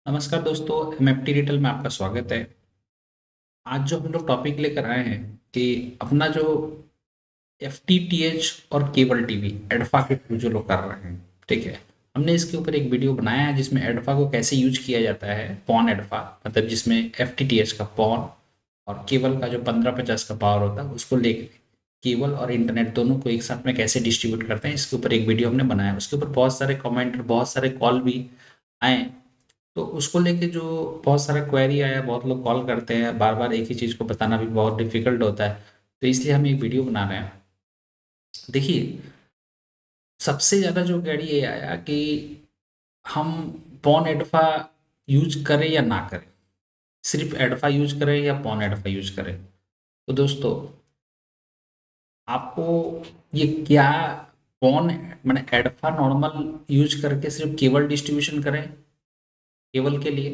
नमस्कार दोस्तों, MFT digital में आपका स्वागत है। आज जो हम लोग टॉपिक लेकर आए हैं कि अपना जो एफटीटीएच और केबल टीवी एडफा के थ्रू जो लोग कर रहे हैं, ठीक है। हमने इसके ऊपर एक वीडियो बनाया है जिसमें एडफा को कैसे यूज किया जाता है, पॉन एडफा मतलब जिसमें एफटीटीएच का पॉन और केबल का जो 1550 का पावर होता है उसको लेकर केबल और इंटरनेट दोनों को एक साथ में कैसे डिस्ट्रीब्यूट करते हैं, इसके ऊपर एक वीडियो हमने बनाया है। उसके ऊपर बहुत सारे कमेंट और बहुत सारे कॉल भी आए। तो उसको लेके जो बहुत सारा क्वेरी आया, बहुत लोग कॉल करते हैं, बार बार एक ही चीज़ को बताना भी बहुत डिफिकल्ट होता है। तो इसलिए हम एक वीडियो बना रहे हैं। देखिए, सबसे ज़्यादा जो क्वेरी ये आया कि हम पॉन एडफा यूज करें या ना करें, सिर्फ एडफा यूज करें या पॉन एडफा यूज करें। तो दोस्तों, आपको ये क्या पॉन मैंने एडफा नॉर्मल यूज करके सिर्फ केबल डिस्ट्रीब्यूशन करें केबल के लिए,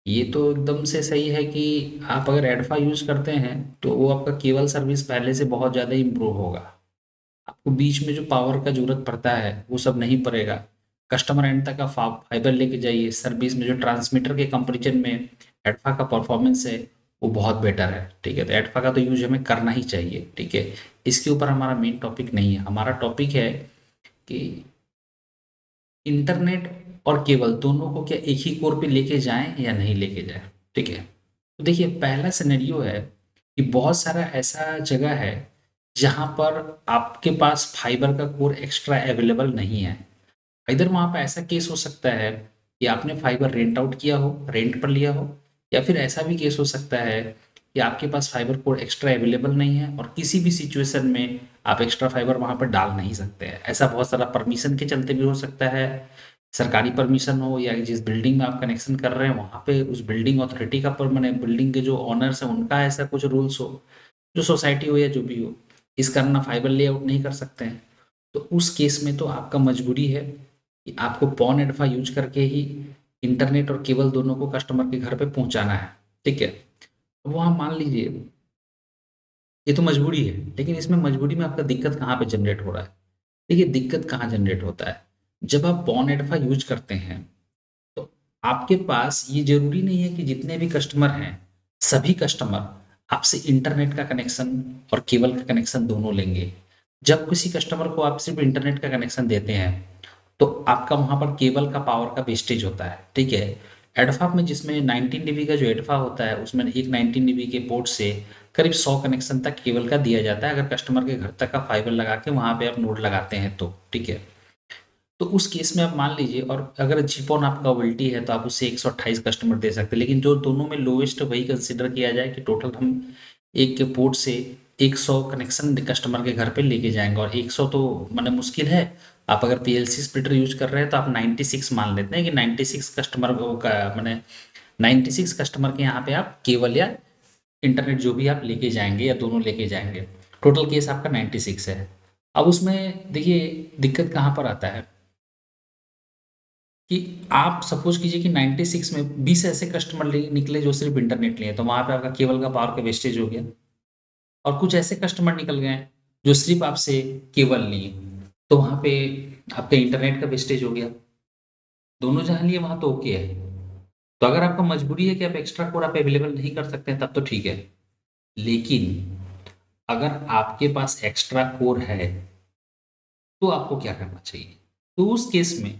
ये तो एकदम से सही है कि आप अगर एडफा यूज करते हैं तो वो आपका केबल सर्विस पहले से बहुत ज़्यादा इम्प्रूव होगा। आपको बीच में जो पावर का जरूरत पड़ता है वो सब नहीं पड़ेगा। कस्टमर एंड तक आप फाइबर लेके जाइए, सर्विस में जो ट्रांसमीटर के कंपेरिजन में एडफा का परफॉर्मेंस है वो बहुत बेटर है, ठीक है। तो एडफा का तो यूज हमें करना ही चाहिए, ठीक है। इसके ऊपर हमारा मेन टॉपिक नहीं है। हमारा टॉपिक है कि इंटरनेट और केबल दोनों को क्या एक ही कोर पे लेके जाएं या नहीं लेके जाएं, ठीक है। तो देखिए, पहला सिनेरियो है कि बहुत सारा ऐसा जगह है जहां पर आपके पास फाइबर का कोर एक्स्ट्रा अवेलेबल नहीं है। इधर वहां पर ऐसा केस हो सकता है कि आपने फाइबर रेंट आउट किया हो, रेंट पर लिया हो, या फिर ऐसा भी केस हो सकता है कि आपके पास फाइबर कोर एक्स्ट्रा अवेलेबल नहीं है और किसी भी सिचुएशन में आप एक्स्ट्रा फाइबर वहां पर डाल नहीं सकते हैं। ऐसा बहुत सारा परमिशन के चलते भी हो सकता है, सरकारी परमिशन हो या जिस बिल्डिंग में आप कनेक्शन कर रहे हैं वहां पे उस बिल्डिंग अथॉरिटी का पर मैंने बिल्डिंग के जो ऑनर्स हैं उनका ऐसा कुछ रूल्स हो, जो सोसाइटी हो या जो भी हो, इस कारण आप फाइबर लेआउट नहीं कर सकते हैं। तो उस केस में तो आपका मजबूरी है कि आपको पॉन एडफा यूज करके ही इंटरनेट और केबल दोनों को कस्टमर के घर पे पहुंचाना है, ठीक है। अब वहाँ मान लीजिए, ये तो मजबूरी है, लेकिन इसमें मजबूरी में आपका दिक्कत कहाँ पे जनरेट हो रहा है। देखिए, दिक्कत कहाँ जनरेट होता है, जब आप पॉन एडफा यूज करते हैं तो आपके पास ये जरूरी नहीं है कि जितने भी कस्टमर हैं सभी कस्टमर आपसे इंटरनेट का कनेक्शन और केबल का कनेक्शन दोनों लेंगे। जब किसी कस्टमर को आप सिर्फ इंटरनेट का कनेक्शन देते हैं तो आपका वहां पर केबल का पावर का वेस्टेज होता है, ठीक है। एडफा में जिसमें 19 डीबी का जो एडफा होता है उसमें एक 19 डीबी के पोर्ट से करीब 100 कनेक्शन तक केबल का दिया जाता है, अगर कस्टमर के घर तक का फाइबर लगा के वहां पे आप नोड लगाते हैं तो, ठीक है। तो उस केस में आप मान लीजिए, और अगर जीपॉन आपका वोल्टी है तो आप उससे 128 कस्टमर दे सकते हैं, लेकिन जो दोनों में लोएस्ट वही कंसिडर किया जाए कि टोटल हम एक के पोर्ट से 100 कनेक्शन कस्टमर के घर पे लेके जाएंगे, और 100 तो मैंने मुश्किल है। आप अगर पीएलसी स्प्लिटर यूज कर रहे हैं तो आप 96 मान लेते हैं कि 96 कस्टमर का मैंने 96 कस्टमर के यहाँ पे आप केबल या इंटरनेट जो भी आप लेके जाएंगे या दोनों लेके जाएंगे, टोटल केस आपका 96 है। अब उसमें देखिए दिक्कत कहाँ पर आता है कि आप सपोज कीजिए कि 96 में 20 ऐसे कस्टमर निकले जो सिर्फ इंटरनेट लिए, तो वहां पे आपका केबल का पावर का वेस्टेज हो गया। और कुछ ऐसे कस्टमर निकल गए जो सिर्फ आपसे केबल लिए, तो वहां पे आपका इंटरनेट का वेस्टेज हो गया। दोनों जहां लिए वहां तो ओके है। तो अगर आपका मजबूरी है कि आप एक्स्ट्रा कोर आप अवेलेबल नहीं कर सकते हैं तब तो ठीक है। लेकिन अगर आपके पास एक्स्ट्रा कोर है तो आपको क्या करना चाहिए। तो उस केस में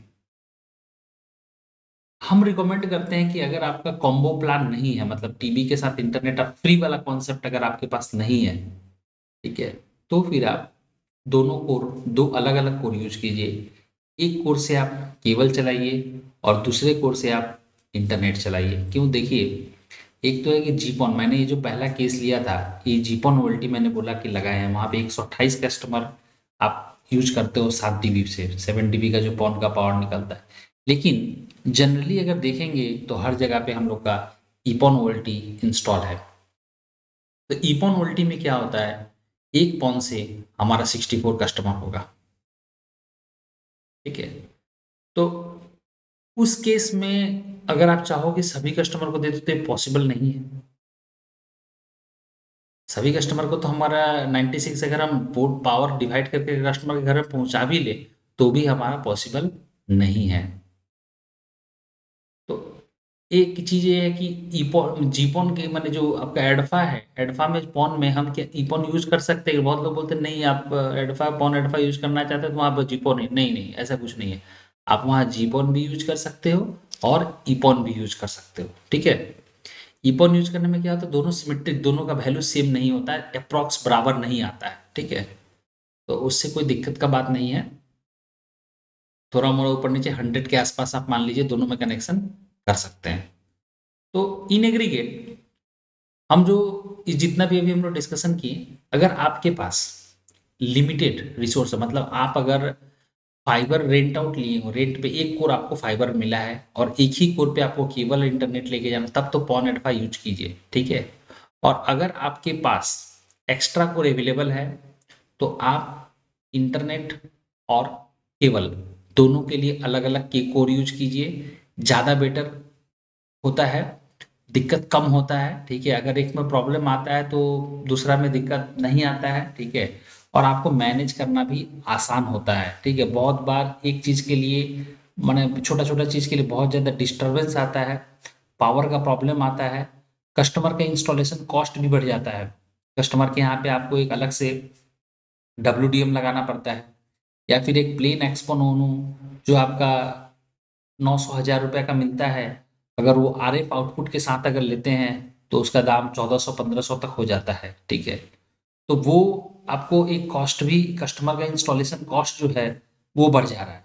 हम रिकमेंड करते हैं कि अगर आपका कॉम्बो प्लान नहीं है, मतलब टीवी के साथ इंटरनेट आप फ्री वाला कॉन्सेप्ट अगर आपके पास नहीं है, ठीक है, तो फिर आप दोनों कोर, दो अलग अलग कोर यूज कीजिए। एक कोर से आप केबल चलाइए और दूसरे कोर से आप इंटरनेट चलाइए। क्यों, देखिए, एक तो है कि जीपॉन, मैंने ये जो पहला केस लिया था, ये जीपॉन वोल्टी मैंने बोला कि लगाए हैं, वहां पे 128 कस्टमर आप यूज करते हो 7 डीबी से, 7 डीबी का जो पॉन का पावर निकलता है। लेकिन जनरली अगर देखेंगे तो हर जगह पे हम लोग का ईपॉन वोल्टी इंस्टॉल है। तो ईपॉन वोल्टी में क्या होता है, एक पॉन से हमारा 64 कस्टमर होगा, ठीक है। तो उस केस में अगर आप चाहो कि सभी कस्टमर को दे दो तो ये पॉसिबल नहीं है। सभी कस्टमर को तो हमारा 96 अगर हम पोर्ट पावर डिवाइड करके कस्टमर के घर में पहुंचा भी ले तो भी हमारा पॉसिबल नहीं है। तो एक चीज ये है कि ईपॉन जीपॉन के मैंने जो आपका एडफा है, एडफा में पॉन में हम क्या ईपॉन यूज कर सकते हैं? बहुत लोग बोलते हैं नहीं, आप एडफा पॉन एडफा यूज करना चाहते हैं तो वहां पर जीपॉन ही नहीं, नहीं ऐसा कुछ नहीं है। आप वहां जीपॉन भी यूज कर सकते हो और ईपॉन भी यूज कर सकते हो, ठीक है। ईपॉन यूज करने में क्या होता है, दोनों सिमेट्रिक, दोनों का वैल्यू सेम नहीं होता है, अप्रॉक्स बराबर नहीं आता है, ठीक है। तो उससे कोई दिक्कत का बात नहीं है। थोड़ा मोड़ा ऊपर नीचे 100 के आसपास आप मान लीजिए दोनों में कनेक्शन कर सकते हैं। तो इन एग्रीगेट हम जो जितना भी अभी हम लोग डिस्कशन किए, अगर आपके पास लिमिटेड रिसोर्स है, मतलब आप अगर फाइबर रेंट आउट लिए हो, रेंट पे एक कोर आपको फाइबर मिला है और एक ही कोर पे आपको केबल इंटरनेट लेके जाना, तब तो पॉन एडफा यूज कीजिए, ठीक है। और अगर आपके पास एक्स्ट्रा कोर अवेलेबल है तो आप इंटरनेट और केबल दोनों के लिए अलग अलग के कोर यूज कीजिए, ज़्यादा बेटर होता है, दिक्कत कम होता है, ठीक है। अगर एक में प्रॉब्लम आता है तो दूसरा में दिक्कत नहीं आता है, ठीक है। और आपको मैनेज करना भी आसान होता है, ठीक है। बहुत बार एक चीज़ के लिए, माने छोटा छोटा चीज़ के लिए बहुत ज़्यादा डिस्टरबेंस आता है, पावर का प्रॉब्लम आता है, कस्टमर का इंस्टॉलेशन कॉस्ट भी बढ़ जाता है। कस्टमर के यहाँ पे आपको एक अलग से WDM लगाना पड़ता है, या फिर एक प्लेन एक्सपोनोनू जो आपका 900-1000 रुपये का मिलता है, अगर वो RF आउटपुट के साथ अगर लेते हैं तो उसका दाम 1400-1500 तक हो जाता है, ठीक है। तो वो आपको एक कॉस्ट भी, कस्टमर का इंस्टॉलेशन कॉस्ट जो है वो बढ़ जा रहा है।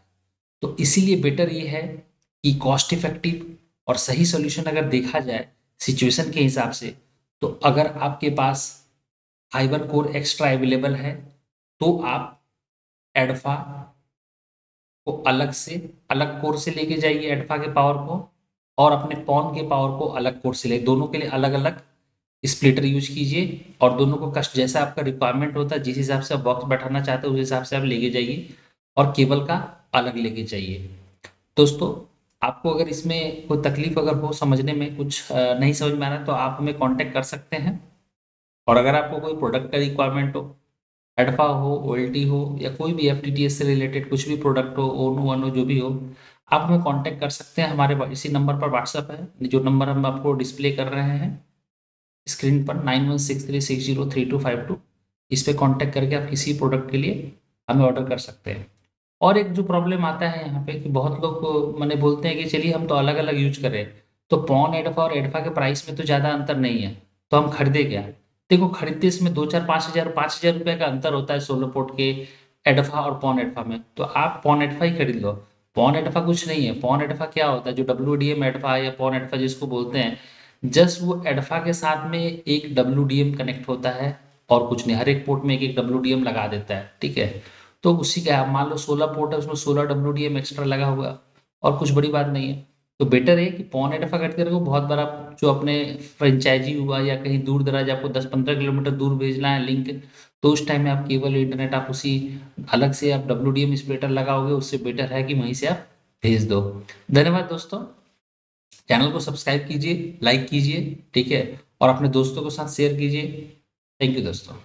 तो इसीलिए बेटर ये है कि कॉस्ट इफेक्टिव और सही सोल्यूशन अगर देखा जाए सिचुएशन के हिसाब से, तो अगर आपके पास फाइबर कोर एक्स्ट्रा अवेलेबल है तो आप एडफा को अलग से, अलग कोर से लेके जाइए एडफा के पावर को, और अपने पॉन के पावर को अलग कोर से ले, दोनों के लिए अलग अलग स्प्लिटर यूज कीजिए और दोनों को कस्ट जैसा आपका रिक्वायरमेंट होता है, जिस हिसाब से आप बॉक्स बैठाना चाहते हो उस हिसाब से आप लेके जाइए, और केबल का अलग लेके जाइए। दोस्तों, आपको अगर इसमें कोई तकलीफ अगर हो, समझने में कुछ नहीं समझ में आ रहा है, तो आप हमें कांटेक्ट कर सकते हैं। और अगर आपको कोई प्रोडक्ट का रिक्वायरमेंट हो, एडफा हो, ओएलटी हो, या कोई भी एफटीटीएस से रिलेटेड कुछ भी प्रोडक्ट हो, ओनो वनो जो भी हो, आप हमें कांटेक्ट कर सकते हैं। हमारे इसी नंबर पर व्हाट्सएप है, जो नंबर हम आपको डिस्प्ले कर रहे हैं स्क्रीन पर, 9163603252। इस पे कांटेक्ट करके आप किसी प्रोडक्ट के लिए हमें ऑर्डर कर सकते हैं। और एक जो प्रॉब्लम आता है यहाँ पे कि बहुत लोग मैंने बोलते हैं कि चलिए हम तो अलग अलग यूज करें, तो पॉन एडफा और एडफा के प्राइस में तो ज़्यादा अंतर नहीं है, तो हम खरीदे क्या? देखो, खरीदते इसमें 2 4 5 हज़ार रुपये का अंतर होता है सोलो पोर्ट के एडफा और पॉन एडफा में, तो आप पॉन एडफा ही खरीद लो। पॉन एडफा कुछ नहीं है, पॉन एडफा क्या होता है, जो WDM एडफा या पॉन एडफा जिसको बोलते हैं, जस्ट वो एडफा के साथ में एक WDM कनेक्ट होता है और कुछ नहीं, हर एक पोर्ट में एक एक WDM लगा देता है, ठीक है। तो उसी का आप मान लो 16 पोर्ट है, उसमें 16 WDM एक्स्ट्रा लगा हुआ, और कुछ बड़ी बात नहीं है। तो बेटर है कि पॉन एडफा करके रखो, बहुत बार आप जो अपने फ्रेंचाइजी हुआ या कहीं दूर दराज आपको 10-15 किलोमीटर दूर भेजना है लिंक, तो उस टाइम में आप केबल इंटरनेट आप उसी अलग से आप WDM स्प्लिटर लगाओगे, उससे बेटर है कि वहीं से आप भेज दो। धन्यवाद दोस्तों, चैनल को सब्सक्राइब कीजिए, लाइक कीजिए, ठीक है, और अपने दोस्तों के साथ शेयर कीजिए। थैंक यू दोस्तों।